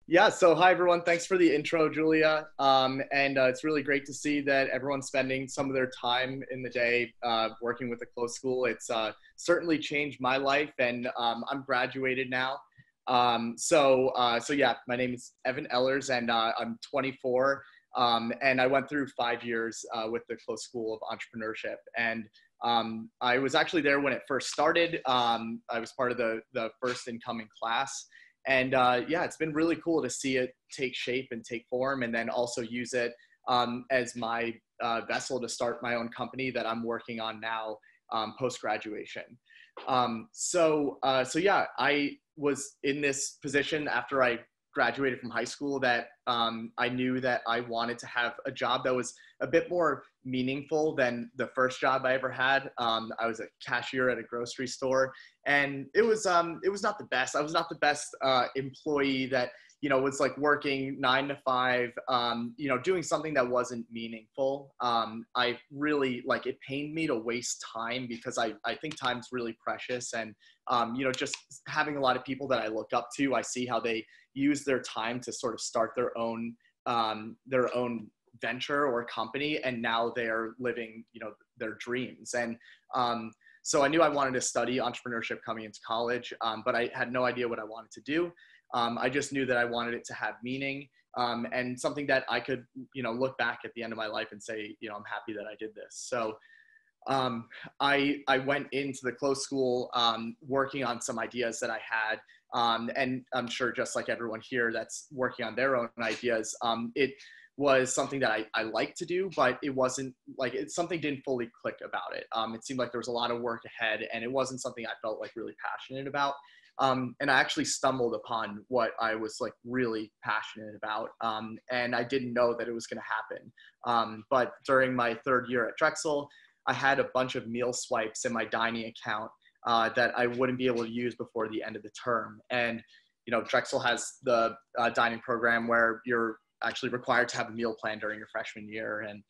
Yeah, so hi everyone. Thanks for the intro, Julia. And It's really great to see that everyone's spending some of their time in the day working with the close school. It's certainly changed my life, and I'm graduated now. So yeah, my name is Evan Ellers, and I'm 24. And I went through 5 years with the Close School of Entrepreneurship, and I was actually there when it first started. I was part of the first incoming class. And Yeah, it's been really cool to see it take shape and take form, and then also use it as my vessel to start my own company that I'm working on now post graduation. So yeah, I was in this position after I graduated from high school that I knew that I wanted to have a job that was a bit more meaningful than the first job I ever had. I was a cashier at a grocery store, and it was not the best. I was not the best employee that was like working 9 to 5, doing something that wasn't meaningful. I really like it pained me to waste time because I think time's really precious, and just having a lot of people that I look up to, I see how they use their time to sort of start their own venture or company, and now they're living their dreams. And so I knew I wanted to study entrepreneurship coming into college, but I had no idea what I wanted to do. I just knew that I wanted it to have meaning, and something that I could look back at the end of my life and say, I'm happy that I did this. So I went into the close school working on some ideas that I had, and I'm sure just like everyone here that's working on their own ideas, it was something that I like to do, but it wasn't like something didn't fully click about it. It seemed like there was a lot of work ahead, and it wasn't something I felt like really passionate about. And I actually stumbled upon what I was like really passionate about, and I didn't know that it was going to happen. But during my third year at Drexel, I had a bunch of meal swipes in my dining account that I wouldn't be able to use before the end of the term. And Drexel has the dining program where you're actually required to have a meal plan during your freshman year, and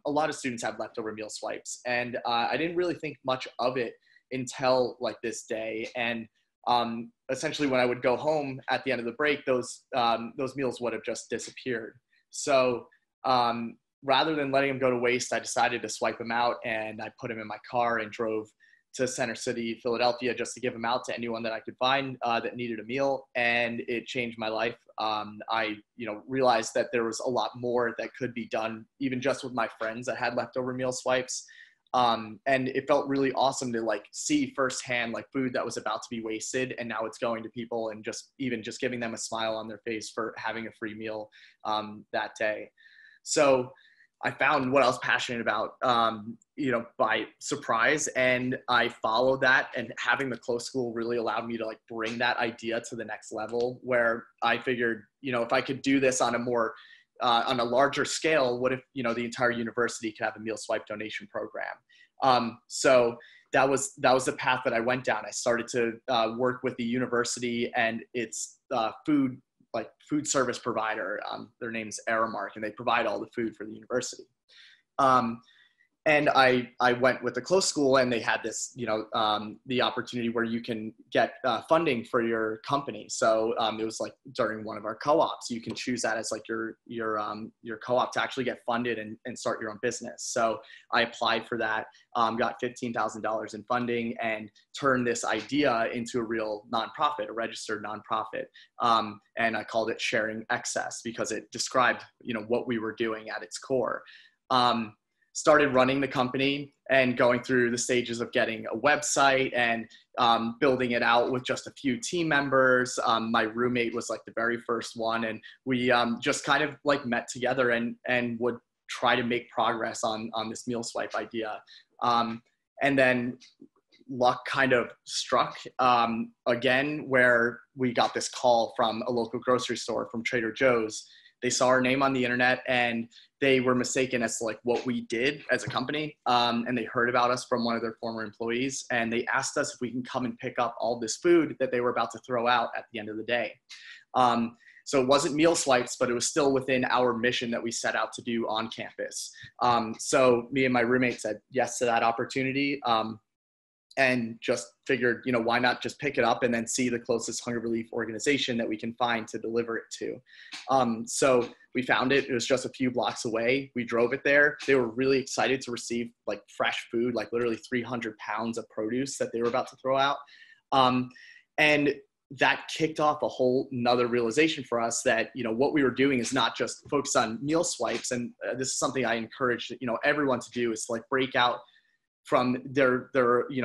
a lot of students have leftover meal swipes. And I didn't really think much of it until like this day. And essentially, when I would go home at the end of the break, those meals would have just disappeared. So rather than letting them go to waste, I decided to swipe them out, and I put them in my car and drove to Center City, Philadelphia, just to give them out to anyone that I could find that needed a meal. And it changed my life. I realized that there was a lot more that could be done, even just with my friends that had leftover meal swipes. And it felt really awesome to like see firsthand like food that was about to be wasted, and now it's going to people, and just giving them a smile on their face for having a free meal that day. So I found what I was passionate about, by surprise, and I followed that. And having the close school really allowed me to like bring that idea to the next level, where I figured, if I could do this on a larger scale, what if the entire university could have a meal swipe donation program? So that was the path that I went down. I started to work with the university and its food service provider. Their name's Aramark, and they provide all the food for the university. And I went with the close school, and they had this, the opportunity where you can get funding for your company. So it was like during one of our co-ops, you can choose that as like your co-op to actually get funded and start your own business. So I applied for that, got $15,000 in funding, and turned this idea into a real nonprofit, a registered nonprofit. And I called it Sharing Excess because it described, what we were doing at its core. Started running the company and going through the stages of getting a website and building it out with just a few team members. My roommate was like the very first one, and we just kind of like met together and would try to make progress on this meal swipe idea. And then luck kind of struck again, where we got this call from a local grocery store, from Trader Joe's. They saw our name on the internet, and they were mistaken as to like what we did as a company. And they heard about us from one of their former employees, and they asked us if we can come and pick up all this food that they were about to throw out at the end of the day. So it wasn't meal swipes, but it was still within our mission that we set out to do on campus. So me and my roommate said yes to that opportunity. and just figured, why not just pick it up and then see the closest hunger relief organization that we can find to deliver it to. So we found it. It was just a few blocks away. We drove it there. They were really excited to receive like fresh food, like literally 300 pounds of produce that they were about to throw out. And that kicked off a whole nother realization for us that, what we were doing is not just focus on meal swipes. And this is something I encourage, everyone to do, is like break out from their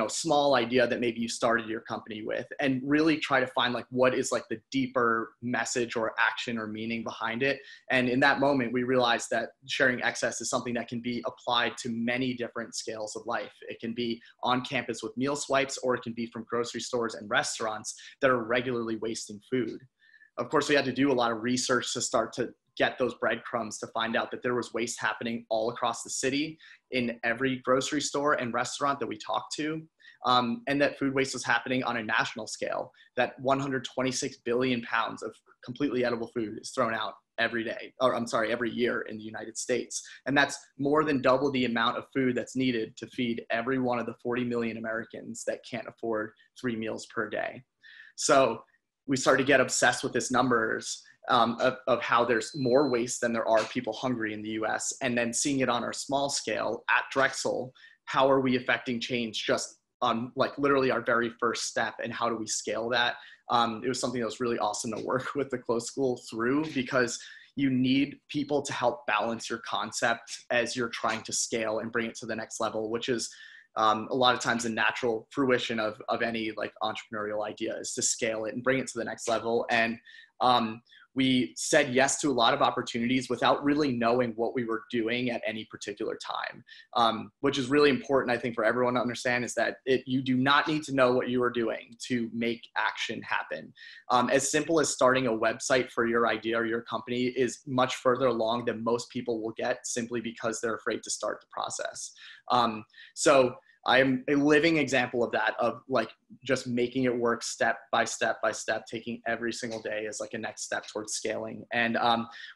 small idea that maybe you started your company with, and really try to find like what is like the deeper message or action or meaning behind it. And in that moment, we realized that sharing excess is something that can be applied to many different scales of life. It can be on campus with meal swipes, or it can be from grocery stores and restaurants that are regularly wasting food. Of course, we had to do a lot of research to start to get those breadcrumbs to find out that there was waste happening all across the city in every grocery store and restaurant that we talked to, and that food waste was happening on a national scale, that 126 billion pounds of completely edible food is thrown out every year in the United States. And that's more than double the amount of food that's needed to feed every one of the 40 million Americans that can't afford 3 meals per day. So we started to get obsessed with these numbers of how there's more waste than there are people hungry in the US. And then seeing it on our small scale at Drexel, how are we affecting change just on like literally our very first step, and how do we scale that? It was something that was really awesome to work with the Close School through, because you need people to help balance your concept as you're trying to scale and bring it to the next level, which is a lot of times the natural fruition of any like entrepreneurial idea, is to scale it and bring it to the next level. And we said yes to a lot of opportunities without really knowing what we were doing at any particular time, which is really important, I think, for everyone to understand, is that you do not need to know what you are doing to make action happen. As simple as starting a website for your idea or your company is much further along than most people will get, simply because they're afraid to start the process. So I am a living example of that, of like just making it work step by step by step, taking every single day as like a next step towards scaling. And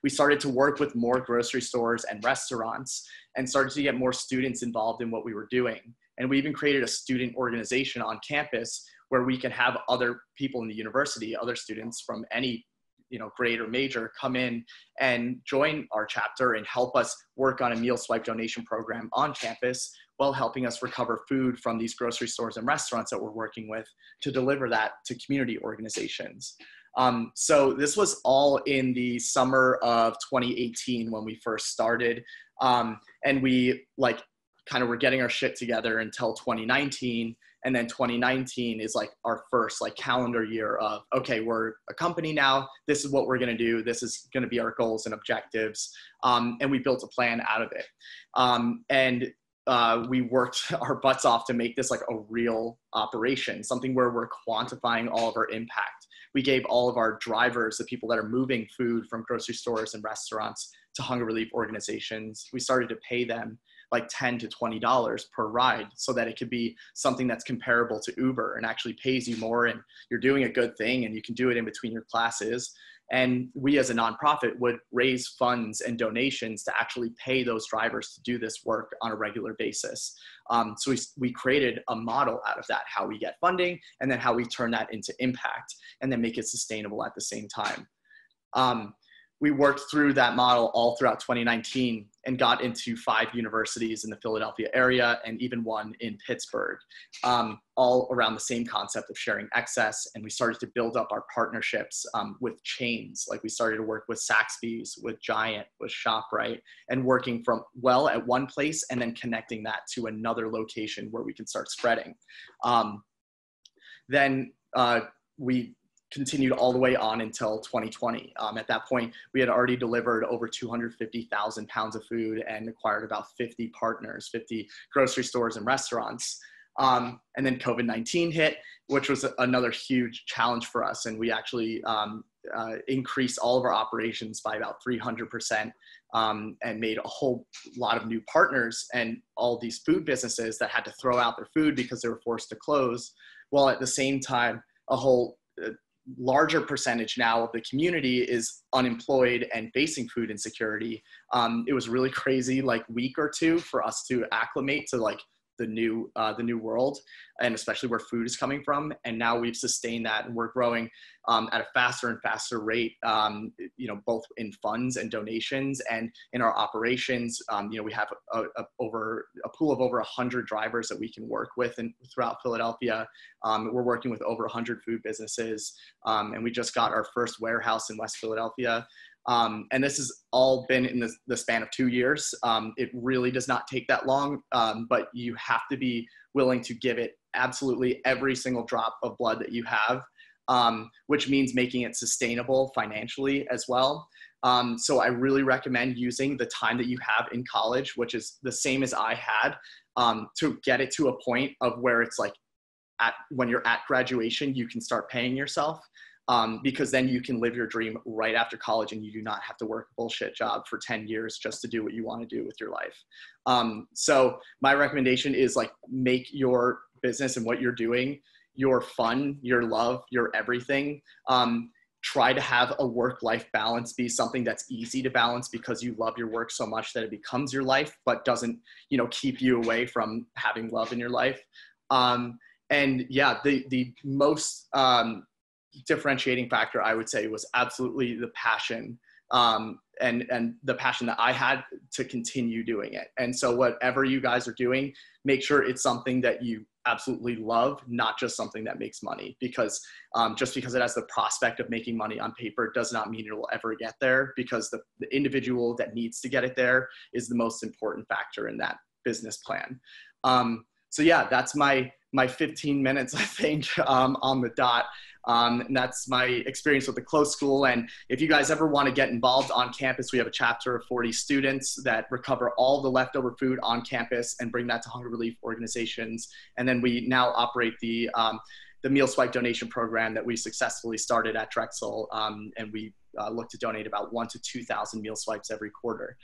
we started to work with more grocery stores and restaurants, and started to get more students involved in what we were doing. And we even created a student organization on campus where we can have other people in the university, other students from any grade or major, come in and join our chapter and help us work on a meal swipe donation program on campus, while helping us recover food from these grocery stores and restaurants that we're working with to deliver that to community organizations. So this was all in the summer of 2018 when we first started. And we like kind of were getting our shit together until 2019. And then 2019 is like our first like calendar year of, okay, we're a company now. This is what we're going to do. This is going to be our goals and objectives. And we built a plan out of it. And we worked our butts off to make this like a real operation, something where we're quantifying all of our impact. We gave all of our drivers, the people that are moving food from grocery stores and restaurants to hunger relief organizations, we started to pay them like $10 to $20 per ride, so that it could be something that's comparable to Uber and actually pays you more, and you're doing a good thing and you can do it in between your classes. And we as a nonprofit would raise funds and donations to actually pay those drivers to do this work on a regular basis. So we created a model out of that, how we get funding, and then how we turn that into impact, and then make it sustainable at the same time. We worked through that model all throughout 2019 and got into 5 universities in the Philadelphia area, and even one in Pittsburgh, all around the same concept of sharing excess. And we started to build up our partnerships with chains. Like we started to work with Saxby's, with Giant, with ShopRite, and working from at one place and then connecting that to another location where we can start spreading. Then we continued all the way on until 2020. At that point, we had already delivered over 250,000 pounds of food and acquired about 50 partners, 50 grocery stores and restaurants. And then COVID-19 hit, which was another huge challenge for us. And we actually increased all of our operations by about 300%, and made a whole lot of new partners, and all these food businesses that had to throw out their food because they were forced to close. While at the same time, a whole larger percentage now of the community is unemployed and facing food insecurity. It was really crazy, like week or two for us to acclimate to like the new world, and especially where food is coming from. And now we've sustained that, and we're growing at a faster and faster rate, both in funds and donations and in our operations. We have a pool of over 100 drivers that we can work with throughout Philadelphia. We're working with over 100 food businesses, and we just got our first warehouse in West Philadelphia. And this has all been in the span of 2 years. It really does not take that long, but you have to be willing to give it absolutely every single drop of blood that you have, which means making it sustainable financially as well. So I really recommend using the time that you have in college, which is the same as I had, to get it to a point of where it's like when you're at graduation, you can start paying yourself. Because then you can live your dream right after college, and you do not have to work a bullshit job for 10 years just to do what you want to do with your life. So my recommendation is like, make your business and what you're doing your fun, your love, your everything. Try to have a work-life balance be something that's easy to balance because you love your work so much that it becomes your life, but doesn't, keep you away from having love in your life. And yeah, the most, differentiating factor, I would say, was absolutely the passion, and the passion that I had to continue doing it. And so whatever you guys are doing, make sure it's something that you absolutely love, not just something that makes money, because just because it has the prospect of making money on paper does not mean it will ever get there, because the individual that needs to get it there is the most important factor in that business plan. So yeah, that's my 15 minutes, I think, on the dot. And that's my experience with the close school. And if you guys ever want to get involved on campus, we have a chapter of 40 students that recover all the leftover food on campus and bring that to hunger relief organizations. And then we now operate the meal swipe donation program that we successfully started at Drexel. And we look to donate about 1,000 to 2,000 meal swipes every quarter.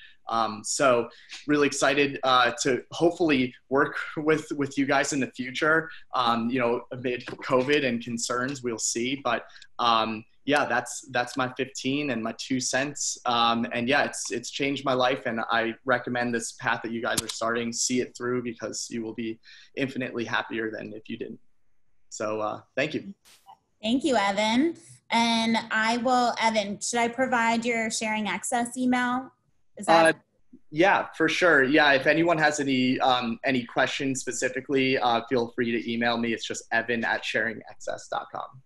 So really excited to hopefully work with you guys in the future, amid COVID and concerns, we'll see. But yeah, that's my 15 and my 2 cents. And yeah, it's changed my life, and I recommend this path that you guys are starting. See it through, because you will be infinitely happier than if you didn't. So thank you. Thank you, Evan. And Evan, should I provide your sharing access email? Is that? Yeah, for sure. Yeah, if anyone has any questions specifically, feel free to email me. It's just evan@sharingaccess.com.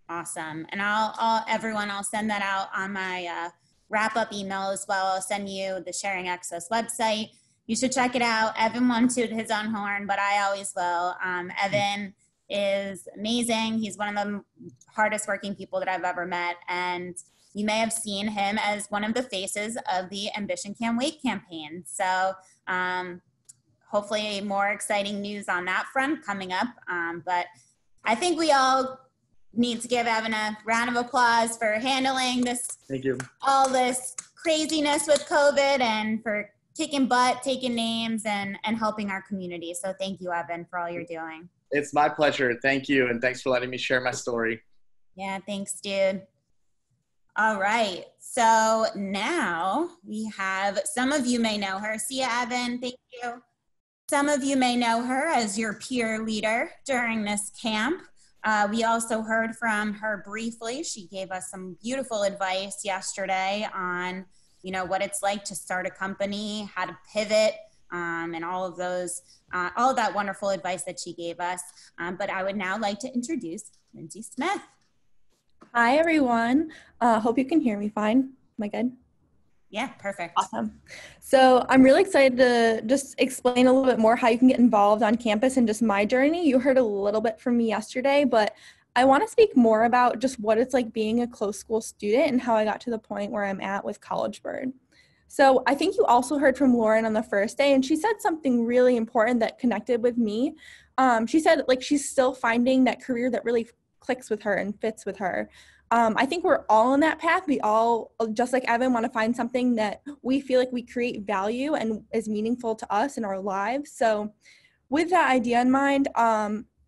Awesome. And I'll send that out on my wrap-up email as well. I'll send you the Sharing Access website. You should check it out. Evan won't toot his own horn, but I always will. Evan is amazing. He's one of the hardest working people that I've ever met. And you may have seen him as one of the faces of the Ambition Can't Wait campaign. So hopefully more exciting news on that front coming up. But I think we all need to give Evan a round of applause for handling all this craziness with COVID, and for kicking butt, taking names, and helping our community. So thank you, Evan, for all you're doing. It's my pleasure. Thank you. And thanks for letting me share my story. Yeah, thanks, dude. All right. So now we have, some of you may know her. See ya, Evan. Thank you. Some of you may know her as your peer leader during this camp. We also heard from her briefly. She gave us some beautiful advice yesterday on, what it's like to start a company, how to pivot, and all of that wonderful advice that she gave us. But I would now like to introduce Lindsay Smith. Hi, everyone. Hope you can hear me fine. Am I good? Yeah, perfect. Awesome. So I'm really excited to just explain a little bit more how you can get involved on campus and just my journey. You heard a little bit from me yesterday, but I want to speak more about just what it's like being a close school student and how I got to the point where I'm at with College Bird. So I think you also heard from Lauren on the first day, and she said something really important that connected with me. She said she's still finding that career that really clicks with her and fits with her. I think we're all on that path. We all, just like Evan, want to find something that we feel like we create value and is meaningful to us in our lives. So with that idea in mind,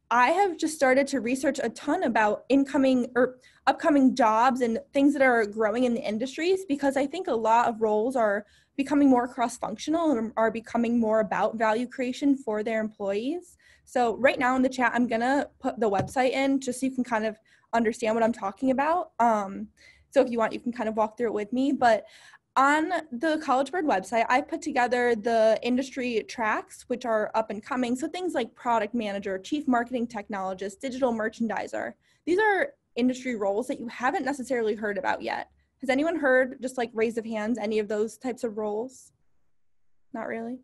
I have just started to research a ton about incoming or upcoming jobs and things that are growing in the industries, because I think a lot of roles are becoming more cross-functional and are becoming more about value creation for their employees. So right now in the chat, I'm gonna put the website in just so you can kind of understand what I'm talking about. So if you want, you can kind of walk through it with me. But on the College Board website, I put together the industry tracks, which are up and coming. So things like product manager, chief marketing technologist, digital merchandiser. These are industry roles that you haven't necessarily heard about yet. Has anyone heard, just like raise of hands, any of those types of roles? Not really?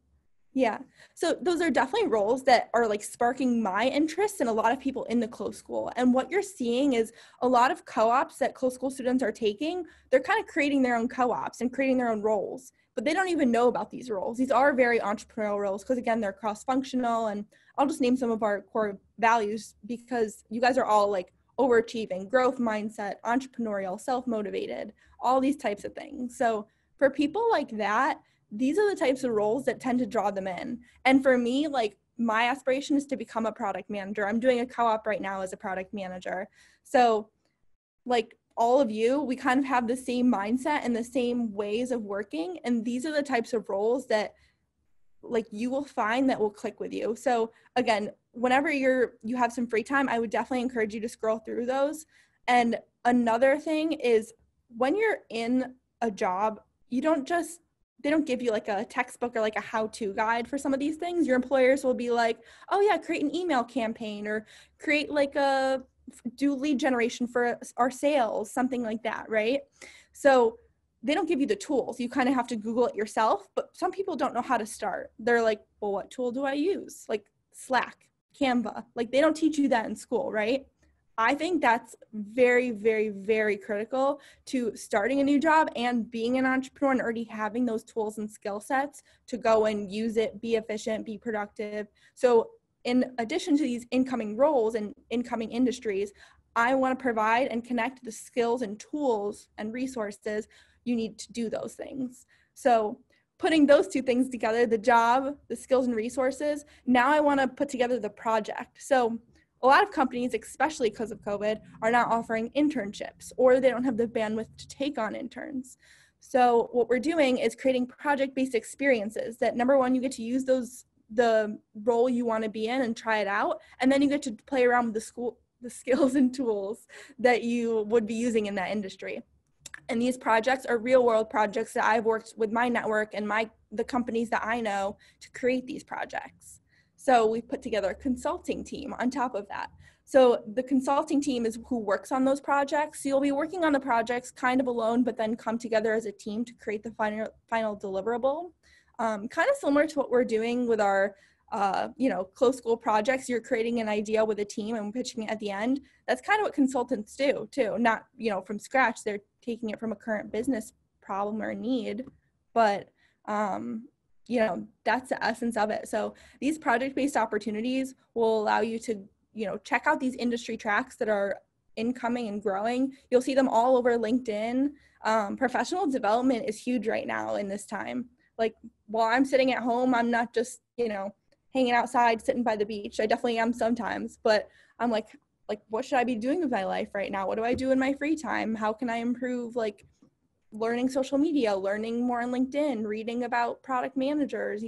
Yeah. So those are definitely roles that are like sparking my interest and a lot of people in the close school. And what you're seeing is a lot of co-ops that close school students are taking, they're kind of creating their own co-ops and creating their own roles, but they don't even know about these roles. These are very entrepreneurial roles because again, they're cross-functional, and I'll just name some of our core values because you guys are all like overachieving, growth mindset, entrepreneurial, self-motivated, all these types of things. So for people like that, these are the types of roles that tend to draw them in. And for me, like my aspiration is to become a product manager. I'm doing a co-op right now as a product manager. So like all of you, we kind of have the same mindset and the same ways of working. And these are the types of roles that like you will find that will click with you. So again, whenever you have some free time, I would definitely encourage you to scroll through those. And another thing is when you're in a job, they don't give you like a textbook or like a how-to guide for some of these things. Your employers will be like, oh yeah, create an email campaign or create like do lead generation for our sales, something like that, right? So they don't give you the tools. You kind of have to Google it yourself, but some people don't know how to start. They're like, well, what tool do I use? Like Slack, Canva, like they don't teach you that in school, right? I think that's very, very, very critical to starting a new job and being an entrepreneur and already having those tools and skill sets to go and use it, be efficient, be productive. So in addition to these incoming roles and incoming industries, I want to provide and connect the skills and tools and resources you need to do those things. So putting those two things together, the job, the skills and resources, now I want to put together the project. So a lot of companies, especially because of COVID, are not offering internships or they don't have the bandwidth to take on interns. So what we're doing is creating project-based experiences that number one, you get to use the role you want to be in and try it out. And then you get to play around with the skills and tools that you would be using in that industry. And these projects are real world projects that I've worked with my network and the companies that I know to create these projects. So we've put together a consulting team on top of that. So the consulting team is who works on those projects. So you'll be working on the projects kind of alone, but then come together as a team to create the final deliverable. Kind of similar to what we're doing with our close school projects. You're creating an idea with a team and pitching it at the end. That's kind of what consultants do too. Not, from scratch. They're taking it from a current business problem or need, but that's the essence of it. So these project-based opportunities will allow you to, check out these industry tracks that are incoming and growing. You'll see them all over LinkedIn. Professional development is huge right now in this time. Like while I'm sitting at home, I'm not just, hanging outside, sitting by the beach. I definitely am sometimes, but I'm like, what should I be doing with my life right now? What do I do in my free time? How can I improve, learning social media, learning more on LinkedIn, reading about product managers?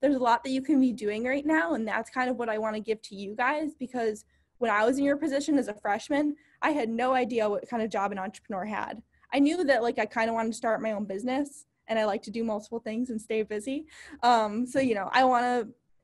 There's a lot that you can be doing right now. And that's kind of what I want to give to you guys, because when I was in your position as a freshman, I had no idea what kind of job an entrepreneur had. I knew that I kind of wanted to start my own business and I like to do multiple things and stay busy.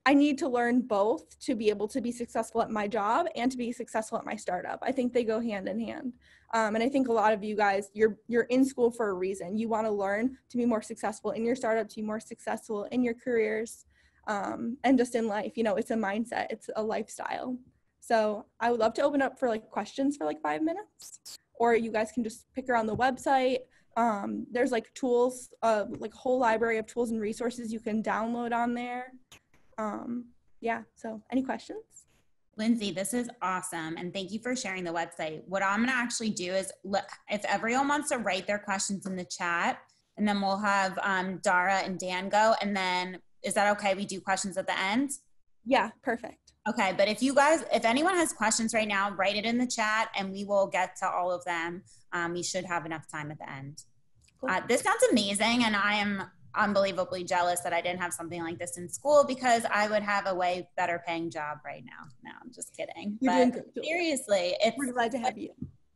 I need to learn both to be able to be successful at my job and to be successful at my startup. I think they go hand in hand. And I think a lot of you guys, you're in school for a reason. You want to learn to be more successful in your startup, to be more successful in your careers, and just in life. It's a mindset, it's a lifestyle. So I would love to open up for questions for 5 minutes, or you guys can just pick around the website. There's tools, a whole library of tools and resources you can download on there. So any questions? Lindsay, this is awesome. And thank you for sharing the website. What I'm going to actually do is, if everyone wants to write their questions in the chat, and then we'll have Dara and Dan go. And then is that okay? We do questions at the end? Yeah, perfect. Okay, but if anyone has questions right now, write it in the chat and we will get to all of them. We should have enough time at the end. Cool. This sounds amazing, and I am unbelievably jealous that I didn't have something like this in school, because I would have a way better paying job right now. No, I'm just kidding. You're but doing good. Seriously, We're glad to have you.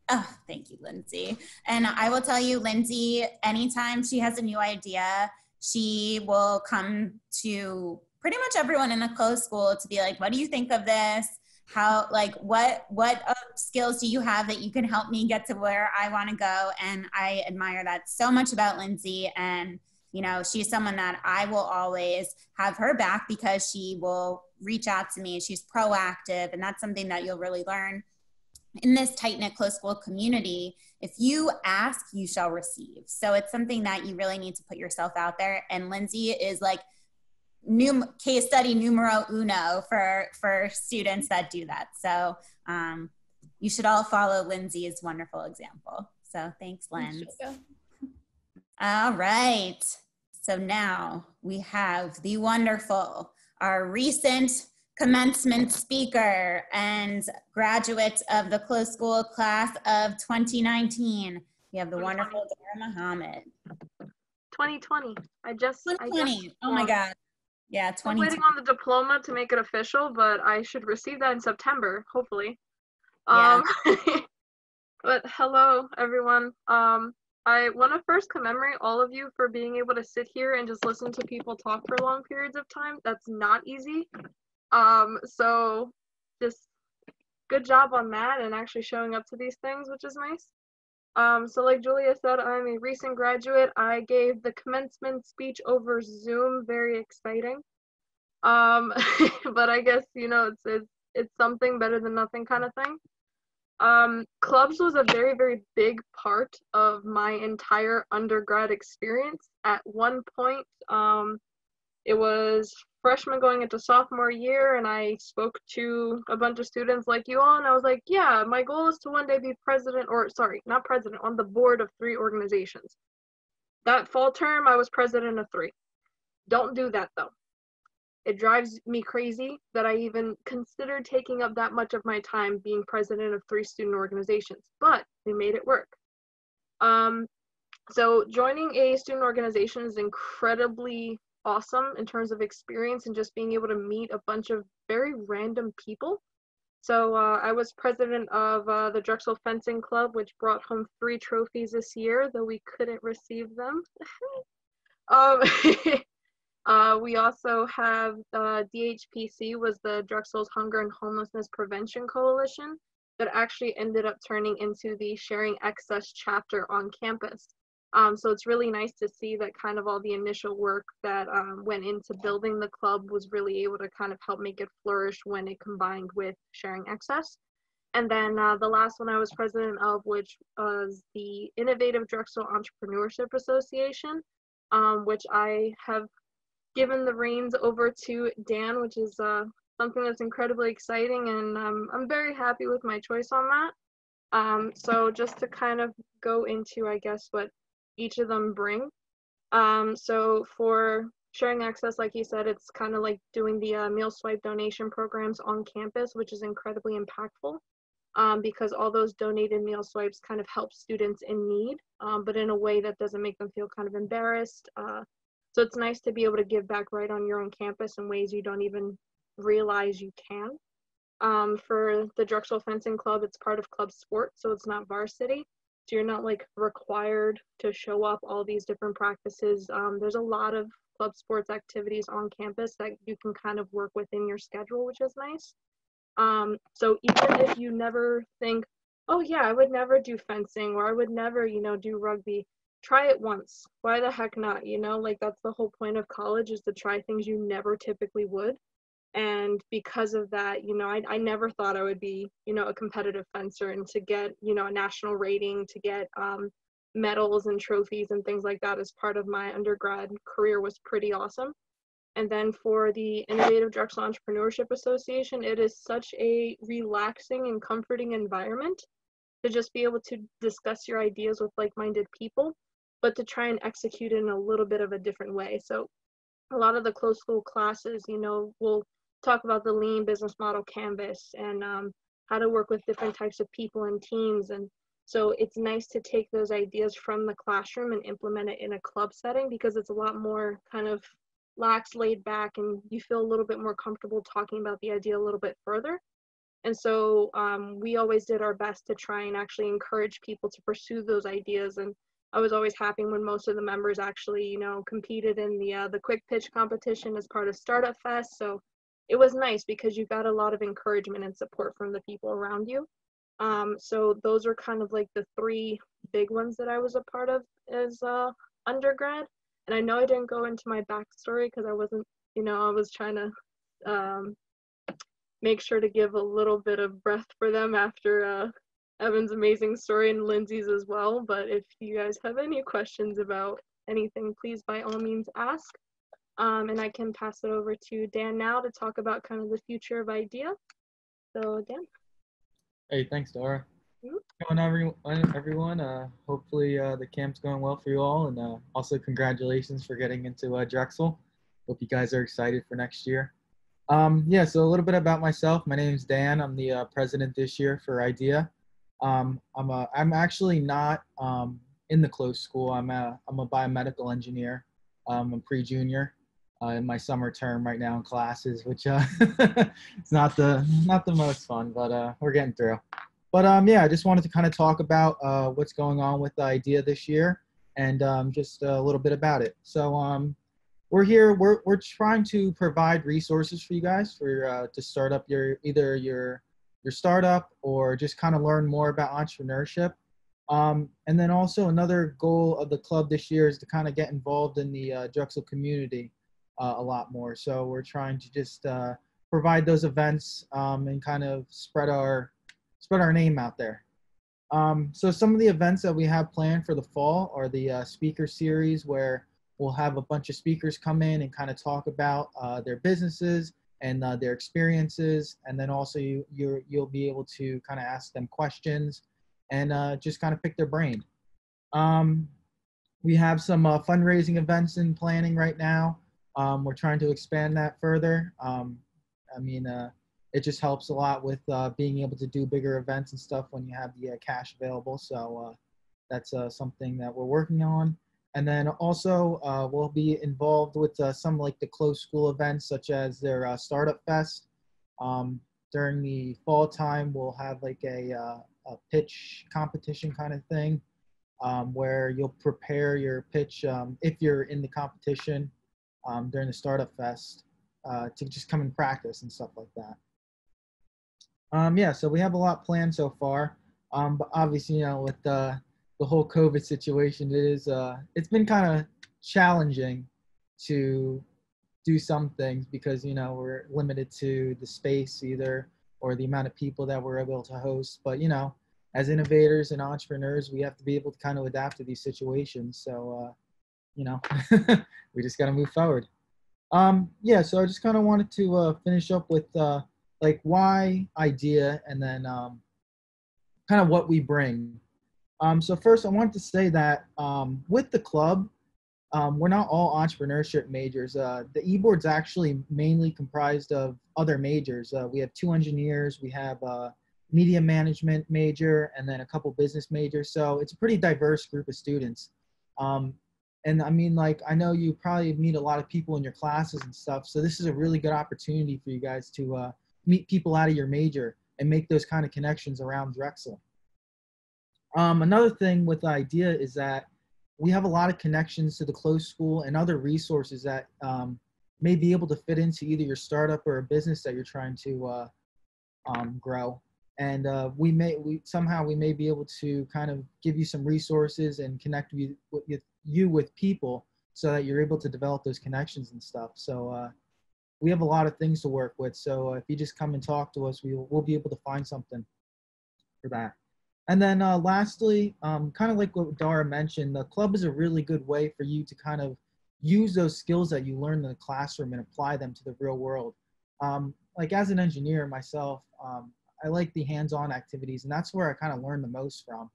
Oh, thank you, Lindsay. And I will tell you, Lindsay, anytime she has a new idea, she will come to pretty much everyone in the closed school to be like, what do you think of this? How, like, what skills do you have that you can help me get to where I want to go? And I admire that so much about Lindsay. And, you know, she's someone that I will always have her back, because she will reach out to me. She's proactive. And that's something that you'll really learn in this tight-knit closed school community. If you ask, you shall receive. So it's something that you really need to put yourself out there. And Lindsay is like case study numero uno for students that do that. So you should all follow Lindsay's wonderful example. So thanks, Lindsay. All right. So now we have the wonderful, our recent commencement speaker and graduate of the closed school class of 2019. We have the wonderful Dara Muhammad. 2020. 2020. Oh my God. Yeah, 2020. I'm waiting on the diploma to make it official, but I should receive that in September, hopefully. Yeah. But hello, everyone. I want to first commemorate all of you for being able to sit here and just listen to people talk for long periods of time. That's not easy. So just good job on that and actually showing up to these things, which is nice. So like Julia said, I'm a recent graduate. I gave the commencement speech over Zoom, very exciting. But I guess, you know, it's something better than nothing kind of thing. Clubs was a very, very big part of my entire undergrad experience. At one point, it was freshman going into sophomore year, and I spoke to a bunch of students like you all, and I was like, yeah, my goal is to one day be president, or sorry, not president, on the board of 3 organizations. That fall term, I was president of 3. Don't do that though. It drives me crazy that I even considered taking up that much of my time being president of 3 student organizations, but they made it work. So joining a student organization is incredibly awesome in terms of experience and just being able to meet a bunch of very random people. So I was president of the Drexel Fencing Club, which brought home 3 trophies this year, though we couldn't receive them. We also have DHPC, was the Drexel's Hunger and Homelessness Prevention Coalition, that actually ended up turning into the Sharing Excess chapter on campus. So it's really nice to see that kind of all the initial work that went into building the club was really able to kind of help make it flourish when it combined with Sharing Excess. And then the last one I was president of, which was the Innovative Drexel Entrepreneurship Association, which I have given the reins over to Dan, which is something that's incredibly exciting, and I'm very happy with my choice on that. So just to kind of go into, I guess, what each of them bring. So for Sharing Access, like you said, it's kind of like doing the meal swipe donation programs on campus, which is incredibly impactful, because all those donated meal swipes kind of help students in need, but in a way that doesn't make them feel kind of embarrassed. So it's nice to be able to give back right on your own campus in ways you don't even realize you can. For the Drexel Fencing Club, it's part of club sport, so it's not varsity. So you're not like required to show up all these different practices. There's a lot of club sports activities on campus that you can kind of work within your schedule, which is nice. So even if you never think, oh yeah, I would never do fencing, or I would never, you know, do rugby, try it once. Why the heck not? You know, like that's the whole point of college, is to try things you never typically would. And because of that, you know, I never thought I would be, you know, a competitive fencer, and to get, you know, a national rating, to get medals and trophies and things like that as part of my undergrad career was pretty awesome. And then for the Innovative Drexel Entrepreneurship Association, it is such a relaxing and comforting environment to just be able to discuss your ideas with like-minded people, but to try and execute it in a little bit of a different way. So a lot of the closed school classes, you know, will talk about the lean business model canvas and how to work with different types of people and teams. And so it's nice to take those ideas from the classroom and implement it in a club setting, because it's a lot more kind of lax, laid back, and you feel a little bit more comfortable talking about the idea a little bit further. And so we always did our best to try and actually encourage people to pursue those ideas. And I was always happy when most of the members actually, you know, competed in the quick pitch competition as part of Startup Fest. So it was nice because you got a lot of encouragement and support from the people around you. So those are kind of like the three big ones that I was a part of as undergrad. And I know I didn't go into my backstory because I wasn't, you know, I was trying to make sure to give a little bit of breath for them after Evan's amazing story and Lindsay's as well. But if you guys have any questions about anything, please by all means ask. And I can pass it over to Dan now to talk about kind of the future of IDEA. So Dan. Hey, thanks, Dara. Mm-hmm. Everyone. Hopefully the camp's going well for you all, and also congratulations for getting into Drexel. Hope you guys are excited for next year. Yeah, so a little bit about myself. My name is Dan. I'm the president this year for IDEA. I'm actually not in the closed school. I'm a biomedical engineer. I'm a pre-junior in my summer term right now in classes, which it's not the most fun, but we're getting through. But yeah, I just wanted to kind of talk about what's going on with the IDEA this year, and just a little bit about it. So we're here. We're trying to provide resources for you guys for to start up either your startup or just kind of learn more about entrepreneurship. And then also another goal of the club this year is to kind of get involved in the Drexel community a lot more. So we're trying to just provide those events and kind of spread our name out there. So some of the events that we have planned for the fall are the speaker series, where we'll have a bunch of speakers come in and kind of talk about their businesses and their experiences, and then also you'll be able to kind of ask them questions and just kind of pick their brain. We have some fundraising events in planning right now. We're trying to expand that further. I mean, it just helps a lot with being able to do bigger events and stuff when you have the cash available. So that's something that we're working on. And then also we'll be involved with some like the closed school events, such as their Startup Fest. During the fall time, we'll have like a pitch competition kind of thing, where you'll prepare your pitch if you're in the competition during the Startup Fest to just come and practice and stuff like that. Yeah, so we have a lot planned so far, but obviously, you know, with the whole COVID situation, it's been kind of challenging to do some things because, you know, we're limited to the space either or the amount of people that we're able to host. But, you know, as innovators and entrepreneurs, we have to be able to kind of adapt to these situations. So, you know, we just got to move forward. Yeah, so I just kind of wanted to finish up with like why IDEA, and then kind of what we bring. So first, I want to say that with the club, we're not all entrepreneurship majors. The e-board's actually mainly comprised of other majors. We have 2 engineers, we have a media management major, and then a couple business majors. So it's a pretty diverse group of students. And I mean, like, I know you probably meet a lot of people in your classes and stuff. So this is a really good opportunity for you guys to meet people out of your major and make those kind of connections around Drexel. Another thing with IDEA is that we have a lot of connections to the closed school and other resources that may be able to fit into either your startup or a business that you're trying to grow. And we may be able to kind of give you some resources and connect you with people so that you're able to develop those connections and stuff. So we have a lot of things to work with. So if you just come and talk to us, we'll be able to find something for that. And then lastly, kind of like what Dara mentioned, the club is a really good way for you to kind of use those skills that you learn in the classroom and apply them to the real world. Like as an engineer myself, I like the hands-on activities, and that's where I kind of learn the most from.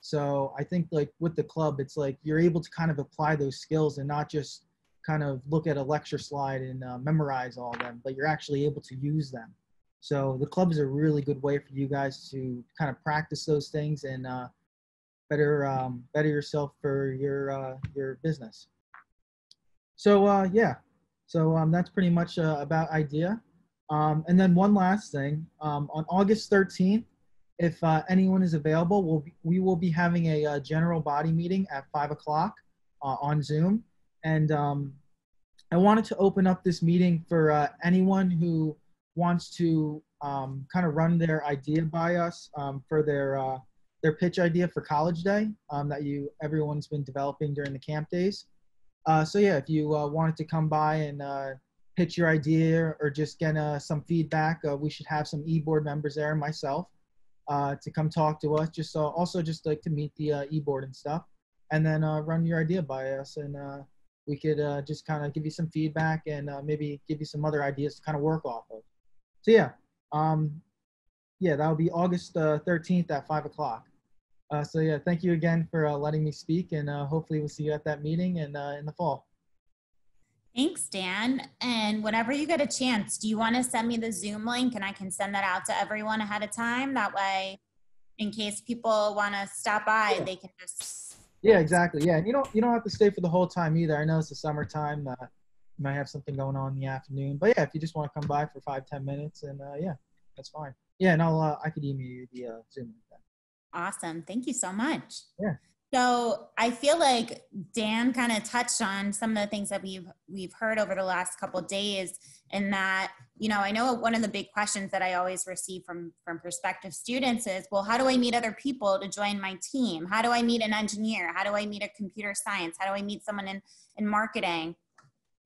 So I think like with the club, it's like you're able to kind of apply those skills and not just kind of look at a lecture slide and memorize all of them, but you're actually able to use them. So the club is a really good way for you guys to kind of practice those things and better yourself for your business. So yeah, so that's pretty much about IDEA. And then one last thing, on August 13th, if anyone is available, we will be having a general body meeting at 5 o'clock on Zoom. And I wanted to open up this meeting for anyone who wants to kind of run their idea by us for their pitch idea for College Day that everyone's been developing during the camp days. So yeah, if you wanted to come by and pitch your idea or just get some feedback, we should have some e-board members there and myself to come talk to us. Also just like to meet the e-board and stuff, and then run your idea by us, and we could just kind of give you some feedback and maybe give you some other ideas to kind of work off of. So yeah, yeah, that'll be August 13th at 5 o'clock. So yeah, thank you again for letting me speak, and hopefully we'll see you at that meeting and in the fall. Thanks, Dan. And whenever you get a chance, do you want to send me the Zoom link and I can send that out to everyone ahead of time? That way, in case people want to stop by, Yeah. they can just. Yeah, exactly. Yeah, and you don't have to stay for the whole time either. I know it's the summertime. You might have something going on in the afternoon, but yeah, if you just want to come by for 5-10 minutes, and yeah, that's fine. Yeah, and I could email you the Zoom link then. Awesome. Thank you so much. Yeah. So I feel like Dan kind of touched on some of the things that we've heard over the last couple of days, in that, you know, I know one of the big questions that I always receive from prospective students is, well, how do I meet other people to join my team? How do I meet an engineer? How do I meet a computer science? How do I meet someone in marketing?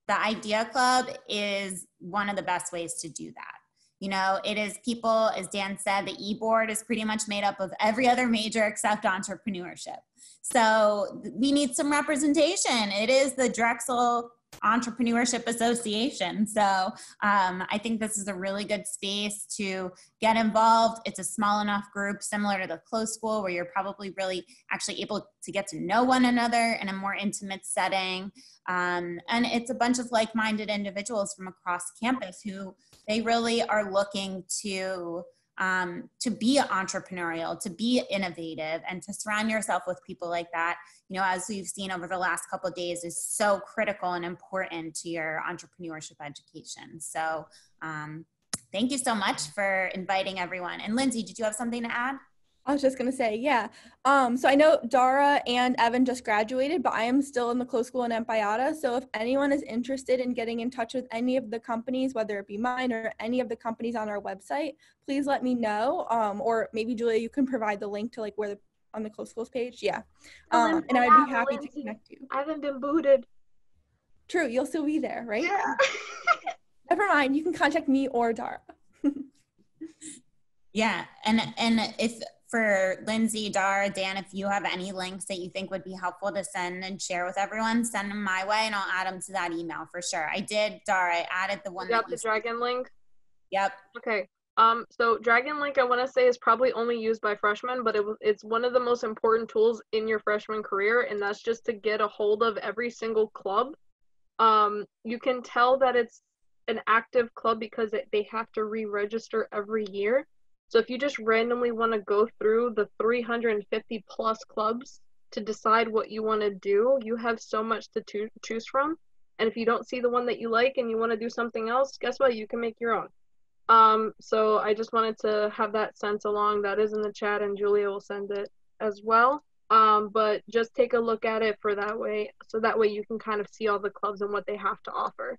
The Idea Club is one of the best ways to do that. You know, it is people, as Dan said, the e-board is pretty much made up of every other major except entrepreneurship. So we need some representation. It is the Drexel Entrepreneurship Association. So I think this is a really good space to get involved. It's a small enough group, similar to the closed school, where you're probably really actually able to get to know one another in a more intimate setting. And it's a bunch of like-minded individuals from across campus who they really are looking to be entrepreneurial, to be innovative, and to surround yourself with people like that, you know, as we've seen over the last couple of days, is so critical and important to your entrepreneurship education. So thank you so much for inviting everyone. And Lindsay, did you have something to add? I was just going to say, yeah. So I know Dara and Evan just graduated, but I am still in the closed school in Empayada. So if anyone is interested in getting in touch with any of the companies, whether it be mine or any of the companies on our website, please let me know. Or maybe Julia, you can provide the link to like where on the closed schools page. Yeah. And I'd be happy to connect you. I haven't been booted. True. You'll still be there, right? Yeah. Never mind. You can contact me or Dara. Yeah. And if, for Lindsay, Dara, Dan, if you have any links that you think would be helpful to send and share with everyone, send them my way and I'll add them to that email for sure. I did, Dara, I added the one you got the Dragon link? Yep. Okay. So Dragon Link, I want to say, is probably only used by freshmen, but it's one of the most important tools in your freshman career, and that's just to get a hold of every single club. You can tell that it's an active club because they have to re-register every year. So if you just randomly want to go through the 350 plus clubs to decide what you want to do, you have so much to choose from. And if you don't see the one that you like and you want to do something else, guess what? You can make your own. So I just wanted to have that sent along. That is in the chat, and Julia will send it as well. But just take a look at it for that way, so that way you can kind of see all the clubs and what they have to offer.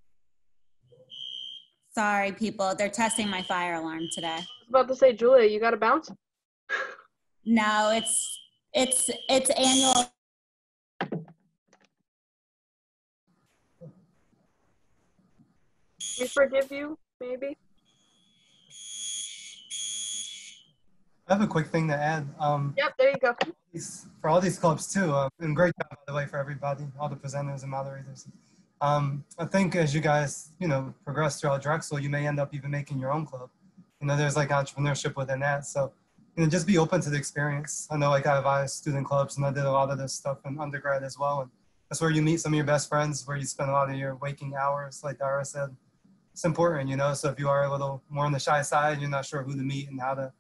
Sorry, people. They're testing my fire alarm today. I was about to say, Julia, you got to bounce? No, it's annual. We forgive you, maybe? I have a quick thing to add. Yep, there you go. For all these clubs too, and great job, by the way, for everybody, all the presenters and moderators. I think as you guys, progress throughout Drexel, you may end up even making your own club. There's like entrepreneurship within that. So, just be open to the experience. I know like I have student clubs and I did a lot of this stuff in undergrad as well. And That's where you meet some of your best friends, where you spend a lot of your waking hours, like Dara said. It's important, you know, so if you are a little more on the shy side, you're not sure who to meet and how to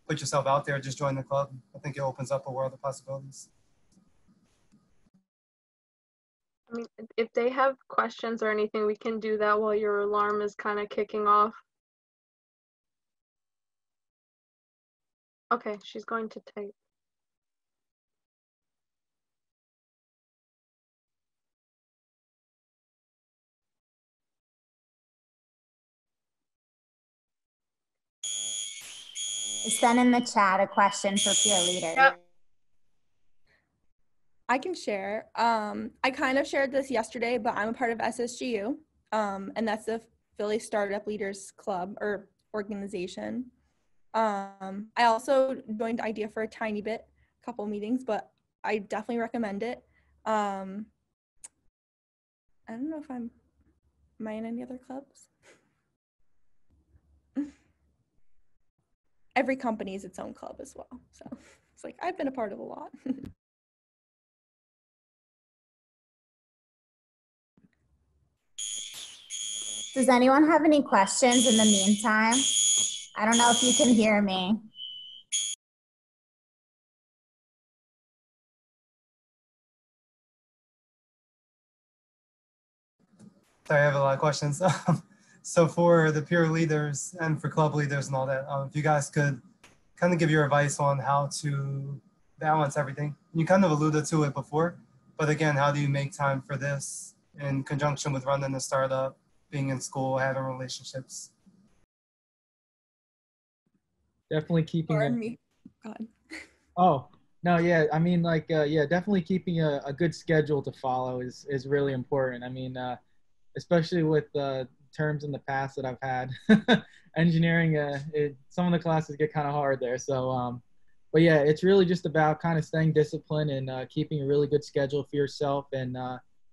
put yourself out there, just join the club. I think it opens up a world of possibilities. I mean, if they have questions or anything, we can do that while your alarm is kind of kicking off. Okay, she's going to type. Send in the chat a question for peer leader. Yep. I can share. I kind of shared this yesterday, but I'm a part of SSGU, and that's the Philly Startup Leaders Club or organization. I also joined Idea for a tiny bit, a couple meetings, but I definitely recommend it. I don't know if am I in any other clubs? Every company is its own club as well. So it's like, I've been a part of a lot. Does anyone have any questions in the meantime? I don't know if you can hear me. Sorry, I have a lot of questions. So for the peer leaders and for club leaders and all that, if you guys could kind of give your advice on how to balance everything. You kind of alluded to it before, but again, how do you make time for this in conjunction with running a startup, being in school, having relationships? Definitely keeping Pardon a, me. God. oh, no, yeah. I mean, like, yeah, definitely keeping a good schedule to follow is really important. I mean, especially with terms in the past that I've had, engineering, some of the classes get kind of hard there. So, but yeah, it's really just about kind of staying disciplined and keeping a really good schedule for yourself and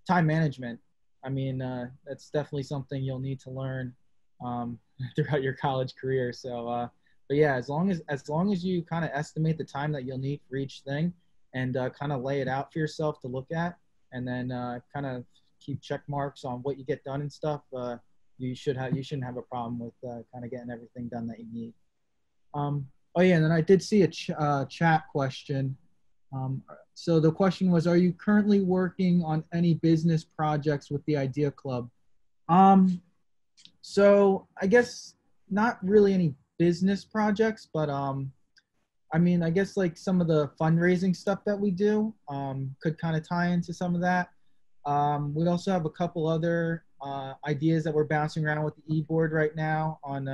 time management. I mean, that's definitely something you'll need to learn throughout your college career. So, but yeah, as long as you kind of estimate the time that you'll need for each thing and kind of lay it out for yourself to look at, and then kind of keep check marks on what you get done and stuff, you shouldn't have a problem with kind of getting everything done that you need. Oh yeah, and then I did see a chat question. So the question was, are you currently working on any business projects with the Idea Club? So I guess not really any business projects, but I mean, I guess like some of the fundraising stuff that we do could kind of tie into some of that. We also have a couple other ideas that we're bouncing around with the e-board right now on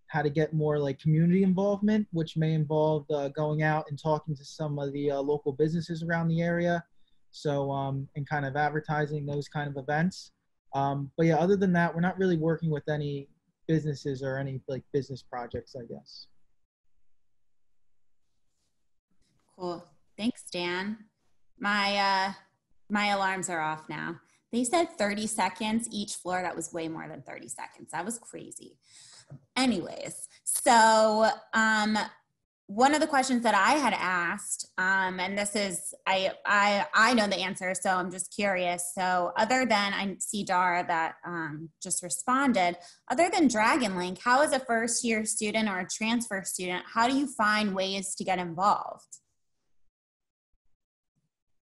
how to get more like community involvement, which may involve going out and talking to some of the local businesses around the area. So, and kind of advertising those kind of events. But yeah, other than that, we're not really working with any businesses or any like business projects, I guess. Cool. Thanks, Dan. My alarms are off now. They said 30 seconds each floor. That was way more than 30 seconds. That was crazy. Anyways, so one of the questions that I had asked, and this is, I know the answer, so I'm just curious. So other than, I see Dara that just responded, other than Dragon Link, how is a first year student or a transfer student, how do you find ways to get involved?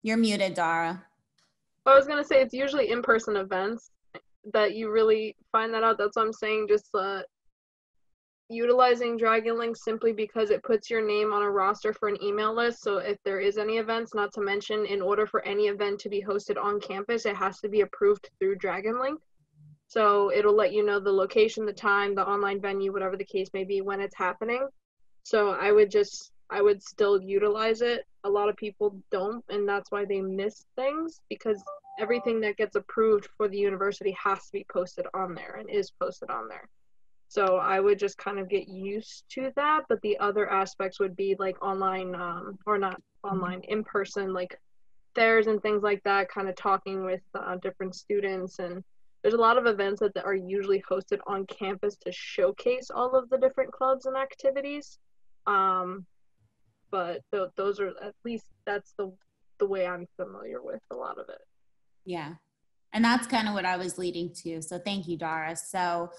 You're muted, Dara. I was gonna say it's usually in-person events that you really find that out. That's what I'm saying. Just utilizing Dragon Link simply because it puts your name on a roster for an email list. So if there is any events, not to mention, in order for any event to be hosted on campus, it has to be approved through Dragon Link. So it'll let you know the location, the time, the online venue, whatever the case may be, when it's happening. So I would still utilize it. A lot of people don't, and that's why they miss things, because everything that gets approved for the university has to be posted on there and is posted on there. So I would just kind of get used to that. But the other aspects would be like online, or not online, in person, like fairs and things like that, kind of talking with different students. And there's a lot of events that are usually hosted on campus to showcase all of the different clubs and activities. But those are, at least that's the way I'm familiar with a lot of it. Yeah. And that's kind of what I was leading to. So thank you, Dara. So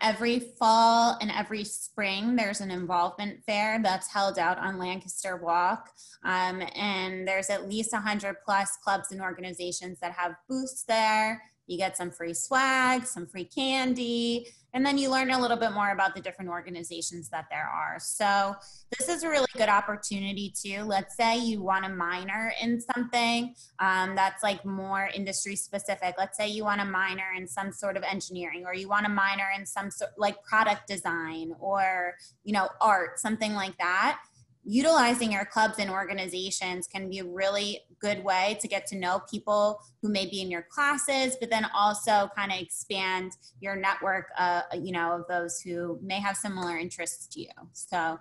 every fall and every spring, there's an involvement fair that's held out on Lancaster Walk. And there's at least 100 plus clubs and organizations that have booths there. You get some free swag, some free candy, and then you learn a little bit more about the different organizations that there are. So this is a really good opportunity too. Let's say you want to minor in something that's like more industry specific. Let's say you want to minor in some sort of engineering, or you want to minor in some sort like product design, or, you know, art, something like that. Utilizing your clubs and organizations can be a really good way to get to know people who may be in your classes, but then also kind of expand your network, you know, of those who may have similar interests to you. So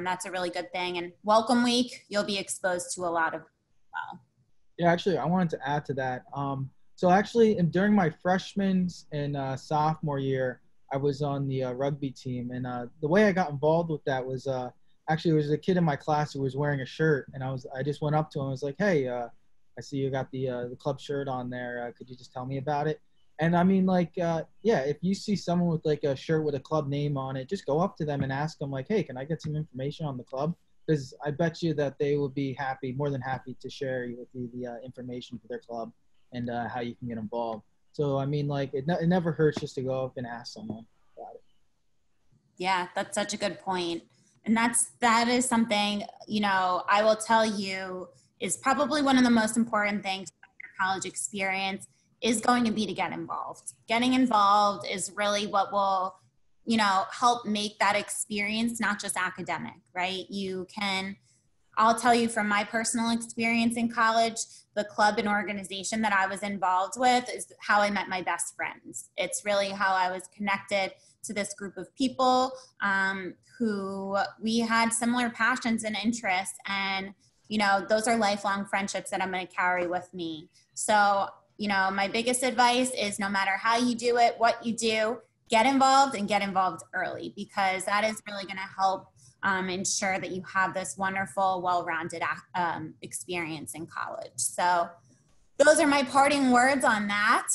that's a really good thing. And Welcome Week, you'll be exposed to a lot of well. Yeah, actually, I wanted to add to that. So actually, during my freshman and sophomore year, I was on the rugby team, and the way I got involved with that was actually, there was a kid in my class who was wearing a shirt, and I just went up to him. I was like, "Hey, I see you got the club shirt on there. Could you just tell me about it?" And I mean, like, yeah, if you see someone with like a shirt with a club name on it, just go up to them and ask them, like, "Hey, can I get some information on the club?" Because I bet you that they would be happy, more than happy, to share with you the information for their club and how you can get involved. So I mean, like, it never hurts just to go up and ask someone about it. Yeah, that's such a good point. And that is something, you know, I will tell you is probably one of the most important things about your college experience is going to be to get involved. Getting involved is really what will, you know, help make that experience not just academic, right? I'll tell you from my personal experience in college, the club and organization that I was involved with is how I met my best friends. It's really how I was connected to this group of people who we had similar passions and interests. And, you know, those are lifelong friendships that I'm going to carry with me. So, you know, my biggest advice is no matter how you do it, what you do, get involved and get involved early, because that is really going to help ensure that you have this wonderful, well-rounded experience in college. So those are my parting words on that.